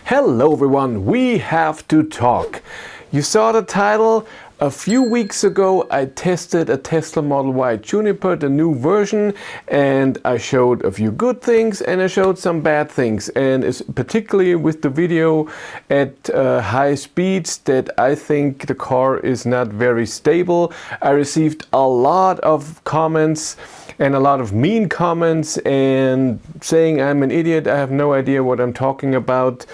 Hello everyone, we have to talk. You saw the title. A few weeks ago I tested a Tesla Model Y Juniper, the new version, and I showed a few good things and I showed some bad things, and it's particularly with the video at high speeds that I think the car is not very stable. I received a lot of comments and a lot of mean comments and saying I'm an idiot, I have no idea what I'm talking about,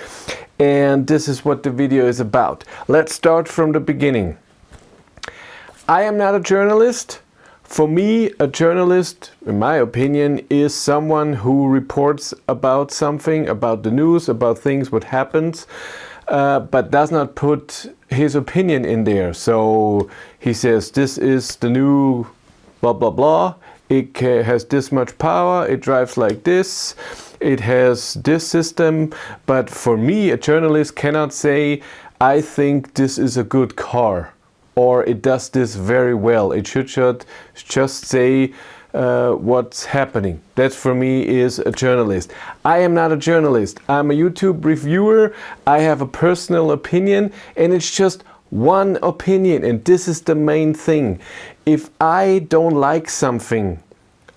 and this is what the video is about. Let's start from the beginning. I am not a journalist. For me, a journalist, in my opinion, is someone who reports about something, about the news, about things, what happens, but does not put his opinion in there. So he says, this is the new blah, blah, blah. It has this much power, it drives like this, it has this system. But for me, a journalist cannot say, I think this is a good car, or it does this very well. It should just say what's happening. That for me is a journalist. I am not a journalist. I'm a YouTube reviewer. I have a personal opinion, and it's just one opinion, and this is the main thing. If I don't like something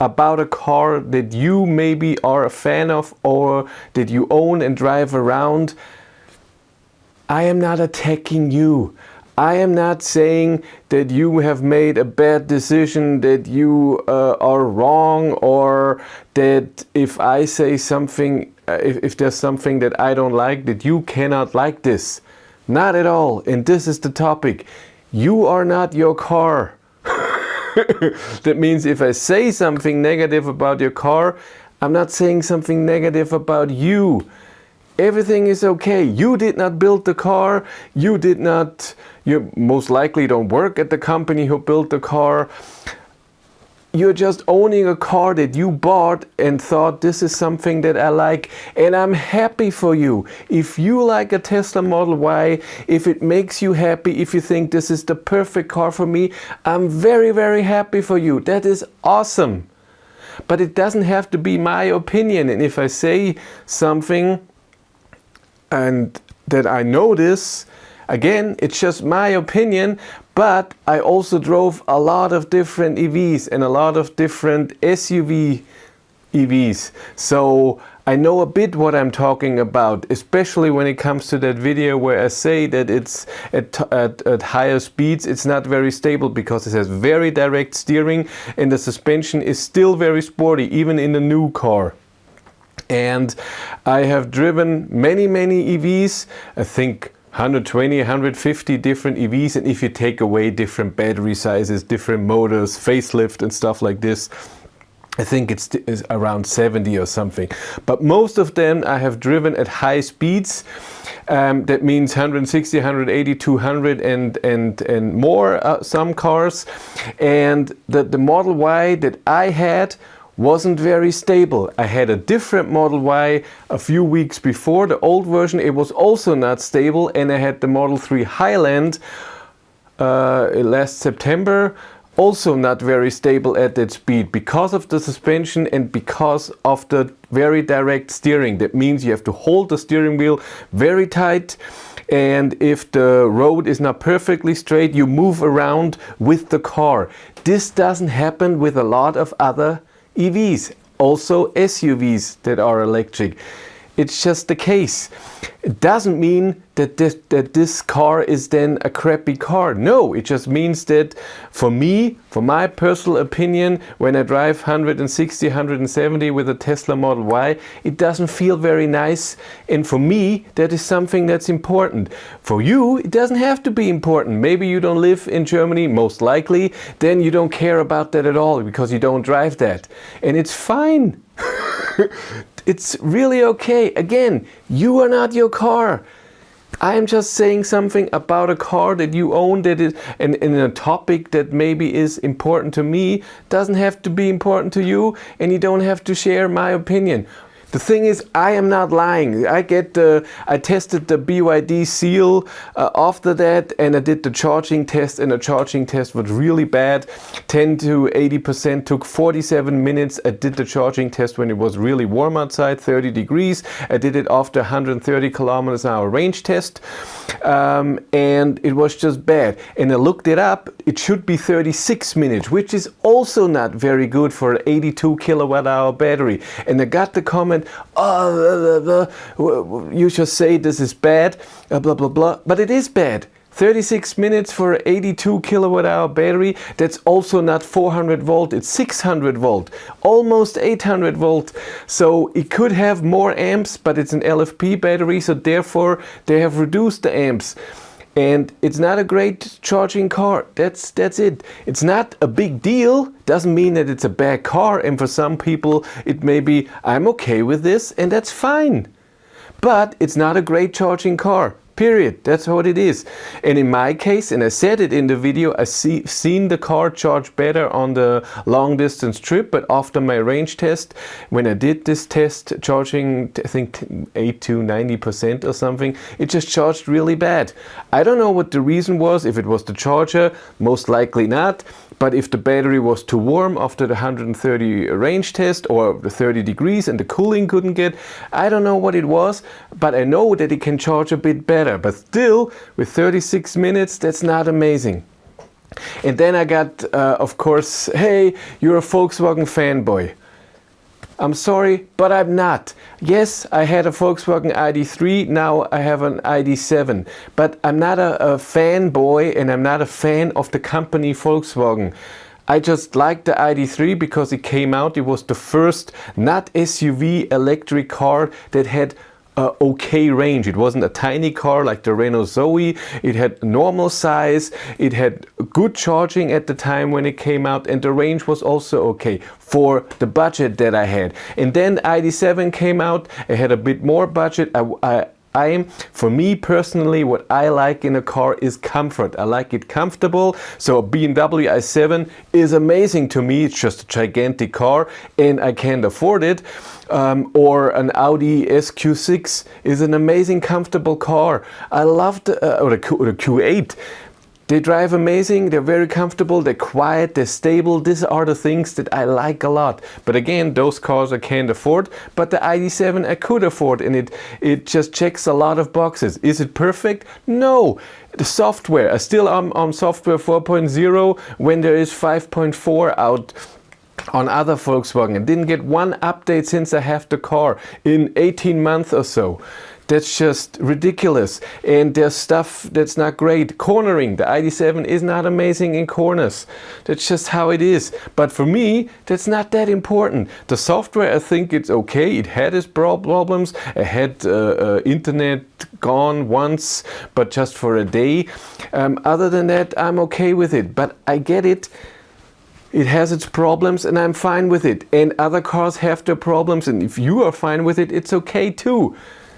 about a car that you maybe are a fan of or that you own and drive around, I am not attacking you. I am not saying that you have made a bad decision, that you are wrong, or that if I say something, if there's something that I don't like, that you cannot like this. Not at all. And this is the topic. You are not your car. That means if I say something negative about your car, I'm not saying something negative about you. Everything is okay. You did not build the car. You most likely don't work at the company who built the car. You're just owning a car that you bought and thought this is something that I like, and I'm happy for you. If you like a Tesla Model Y, if it makes you happy, if you think this is the perfect car for me, I'm very, very happy for you. That is awesome. But it doesn't have to be my opinion. And if I say something and that I notice, again, it's just my opinion, but I also drove a lot of different EVs and a lot of different SUV EVs. So I know a bit what I'm talking about, especially when it comes to that video where I say that it's at higher speeds, it's not very stable because it has very direct steering and the suspension is still very sporty, even in the new car. And I have driven many EVs, I think 120, 150 different EVs, and if you take away different battery sizes, different motors, facelift and stuff like this, I think it's around 70 or something. But most of them I have driven at high speeds. That means 160, 180, 200 and more, some cars. And the Model Y that I had wasn't very stable. I had a different Model Y a few weeks before, the old version. It was also not stable, and I had the Model 3 Highland last September, also not very stable at that speed because of the suspension and because of the very direct steering. That means you have to hold the steering wheel very tight, and if the road is not perfectly straight, you move around with the car. This doesn't happen with a lot of other EVs, also SUVs that are electric. It's just the case. It doesn't mean that this car is then a crappy car. No, it just means that for me, for my personal opinion, when I drive 160, 170 with a Tesla Model Y, it doesn't feel very nice. And for me, that is something that's important. For you, it doesn't have to be important. Maybe you don't live in Germany, most likely. Then you don't care about that at all because you don't drive that. And it's fine. It's really okay. Again, you are not your car. I am just saying something about a car that you own that is, and a topic that maybe is important to me, doesn't have to be important to you, and you don't have to share my opinion. The thing is, I am not lying. I tested the BYD Seal after that, and I did the charging test, and the charging test was really bad. 10 to 80% took 47 minutes. I did the charging test when it was really warm outside, 30 degrees. I did it after 130 kilometers an hour range test, and it was just bad. And I looked it up. It should be 36 minutes, which is also not very good for an 82 kilowatt hour battery. And I got the comment, oh, you just say this is bad, blah, blah, blah. But it is bad. 36 minutes for an 82 kilowatt hour battery. That's also not 400 volt, it's 600 volt, almost 800 volt. So it could have more amps, but it's an LFP battery, so therefore they have reduced the amps. And it's not a great charging car. That's it. It's not a big deal. Doesn't mean that it's a bad car. And for some people, it may be, I'm okay with this, and that's fine. But it's not a great charging car. Period. That's what it is. And in my case, and I said it in the video, I seen the car charge better on the long distance trip, but after my range test, when I did this test, charging I think 8 to 90% or something, it just charged really bad. I don't know what the reason was, if it was the charger, most likely not. But if the battery was too warm after the 130 range test or the 30 degrees and the cooling couldn't get, I don't know what it was, but I know that it can charge a bit better. But still, with 36 minutes, that's not amazing. And then I got, of course, hey, you're a Volkswagen fanboy. I'm sorry, but I'm not. Yes, I had a Volkswagen ID3, now I have an ID7. But I'm not a fanboy, and I'm not a fan of the company Volkswagen. I just liked the ID3 because it came out. It was the first not SUV electric car that had okay range. It wasn't a tiny car like the Renault Zoe. It had normal size. It had good charging at the time when it came out, and the range was also okay for the budget that I had. And then ID7 came out. I had a bit more budget. For me personally, what I like in a car is comfort. I like it comfortable. So a BMW i7 is amazing to me. It's just a gigantic car and I can't afford it. Or an Audi SQ6 is an amazing comfortable car. I love the Q8. They drive amazing, they're very comfortable, they're quiet, they're stable. These are the things that I like a lot. But again, those cars I can't afford, but the ID7 I could afford, and it just checks a lot of boxes. Is it perfect? No. The software, I still am on software 4.0 when there is 5.4 out on other Volkswagen. I didn't get one update since I have the car in 18 months or so. That's just ridiculous. And there's stuff that's not great. Cornering, the ID7 is not amazing in corners. That's just how it is. But for me, that's not that important. The software, I think it's okay. It had its problems. I had internet gone once, but just for a day. Other than that, I'm okay with it. But I get it. It has its problems and I'm fine with it. And other cars have their problems. And if you are fine with it, it's okay too.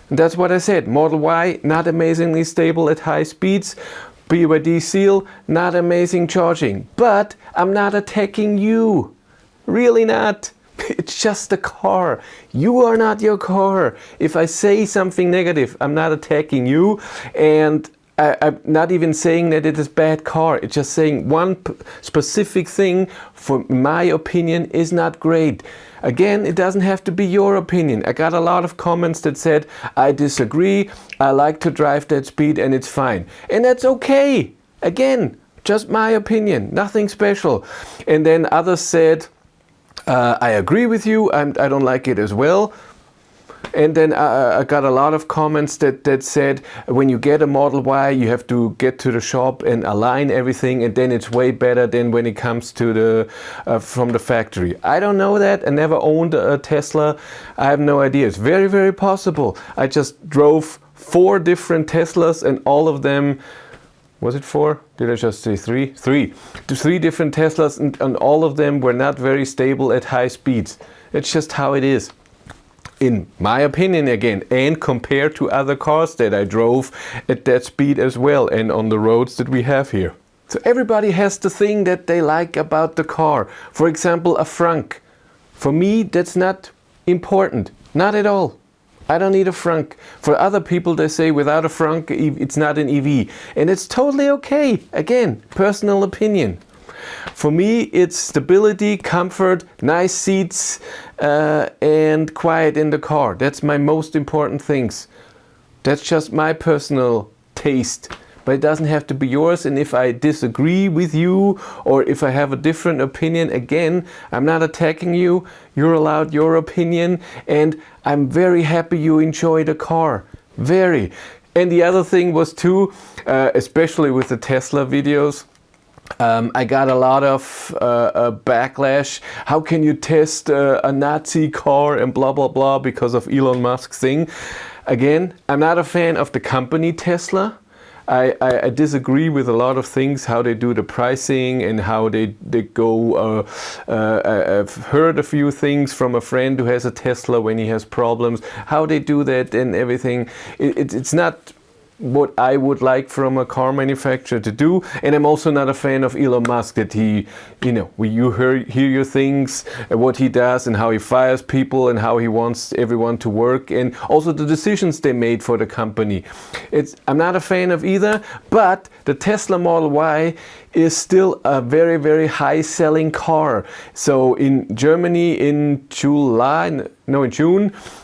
And that's what I said. Model Y, not amazingly stable at high speeds. BYD Seal, not amazing charging. But I'm not attacking you. Really not. It's just a car. You are not your car. If I say something negative, I'm not attacking you. And I'm not even saying that it is a bad car. It's just saying one specific thing, for my opinion, is not great. Again, it doesn't have to be your opinion. I got a lot of comments that said, I disagree, I like to drive that speed and it's fine. And that's okay. Again, just my opinion, nothing special. And then others said, I agree with you, and I don't like it as well. And then I got a lot of comments that said, when you get a Model Y, you have to get to the shop and align everything, and then it's way better than when it comes to the from the factory. I don't know that. I never owned a Tesla. I have no idea. It's very, very possible. I just drove 4 different Teslas, and all of them, was it 4? Did I just say 3? 3. 3 different Teslas, and all of them were not very stable at high speeds. It's just how it is. In my opinion, again, and compared to other cars that I drove at that speed as well, and on the roads that we have here. So everybody has the thing that they like about the car. For example, a frunk. For me, that's not important. Not at all. I don't need a frunk. For other people, they say without a frunk, it's not an EV. And it's totally okay. Again, personal opinion. For me, it's stability, comfort, nice seats, and quiet in the car. That's my most important things. That's just my personal taste. But it doesn't have to be yours, and if I disagree with you or if I have a different opinion, again, I'm not attacking you. You're allowed your opinion, and I'm very happy you enjoy the car. Very. And the other thing was too, especially with the Tesla videos, I got a lot of backlash. How can you test a Nazi car and blah blah blah because of Elon Musk's thing. Again, I'm not a fan of the company Tesla. I disagree with a lot of things, how they do the pricing and how they go. I've heard a few things from a friend who has a Tesla when he has problems, how they do that and everything. It's not what I would like from a car manufacturer to do, and I'm also not a fan of Elon Musk, that he, you know, you hear your things, what he does and how he fires people and how he wants everyone to work, and also the decisions they made for the company. I'm not a fan of either, but the Tesla Model Y is still a very, very high selling car. So in Germany in June,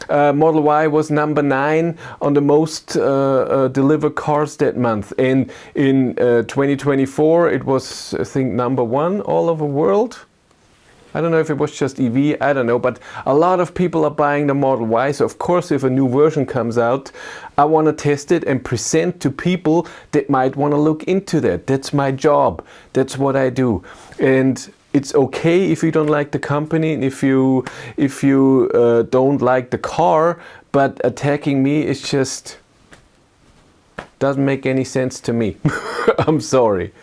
Model Y was number 9 on the most delivered cars that month. And in 2024 it was, I think, number 1 all over the world. I don't know if it was just EV, I don't know, but a lot of people are buying the Model Y. So of course, if a new version comes out, I want to test it and present to people that might want to look into that. That's my job. That's what I do. And it's okay if you don't like the company and if you don't like the car, but attacking me is just doesn't make any sense to me. I'm sorry.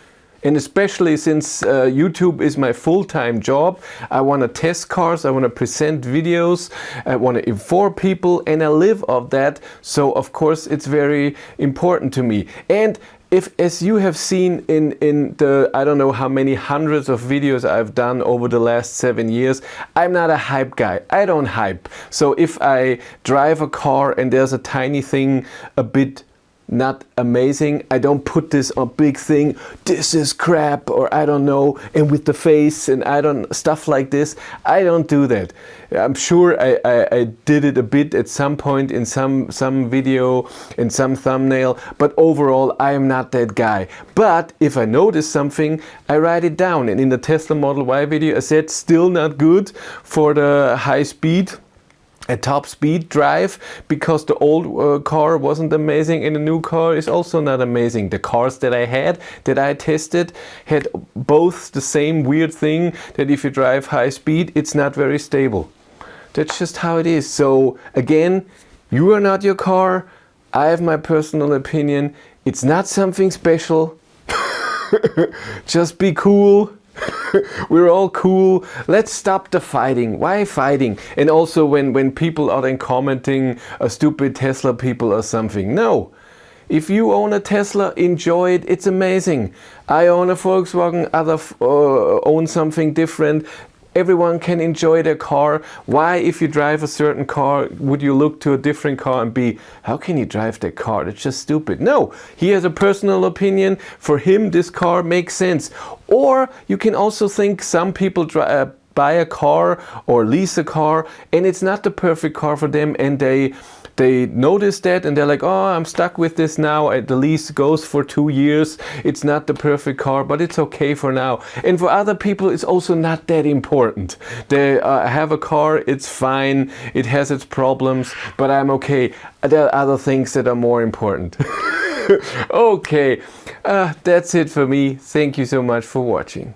And especially since YouTube is my full-time job, I want to test cars, I want to present videos, I want to inform people, and I live off that. So of course it's very important to me. And if, as you have seen in the, I don't know how many hundreds of videos I've done over the last 7 years, I'm not a hype guy. I don't hype. So if I drive a car and there's a tiny thing a bit not amazing, I don't put this on big thing, this is crap, or I don't know, and with the face and stuff like this. I don't do that. I'm sure I did it a bit at some point in some video, in some thumbnail, but overall I am not that guy. But if I notice something, I write it down, and in the Tesla Model Y video I said still not good for the high speed, a top speed drive, because the old car wasn't amazing and the new car is also not amazing. The cars that I had, that I tested, had both the same weird thing, that if you drive high speed, it's not very stable. That's just how it is. So again, you are not your car. I have my personal opinion. It's not something special. Just be cool. We're all cool. Let's stop the fighting. Why fighting? And also when people are then commenting stupid Tesla people or something. No. If you own a Tesla, enjoy it. It's amazing. I own a Volkswagen, others own something different. Everyone can enjoy their car. Why, if you drive a certain car, would you look to a different car and be, how can you drive that car? That's just stupid. No, he has a personal opinion. For him, this car makes sense. Or you can also think some people buy a car or lease a car and it's not the perfect car for them, and they notice that and they're like, oh, I'm stuck with this now. The lease goes for 2 years. It's not the perfect car, but it's okay for now. And for other people, it's also not that important. They have a car, it's fine. It has its problems, but I'm okay. There are other things that are more important. Okay, that's it for me. Thank you so much for watching.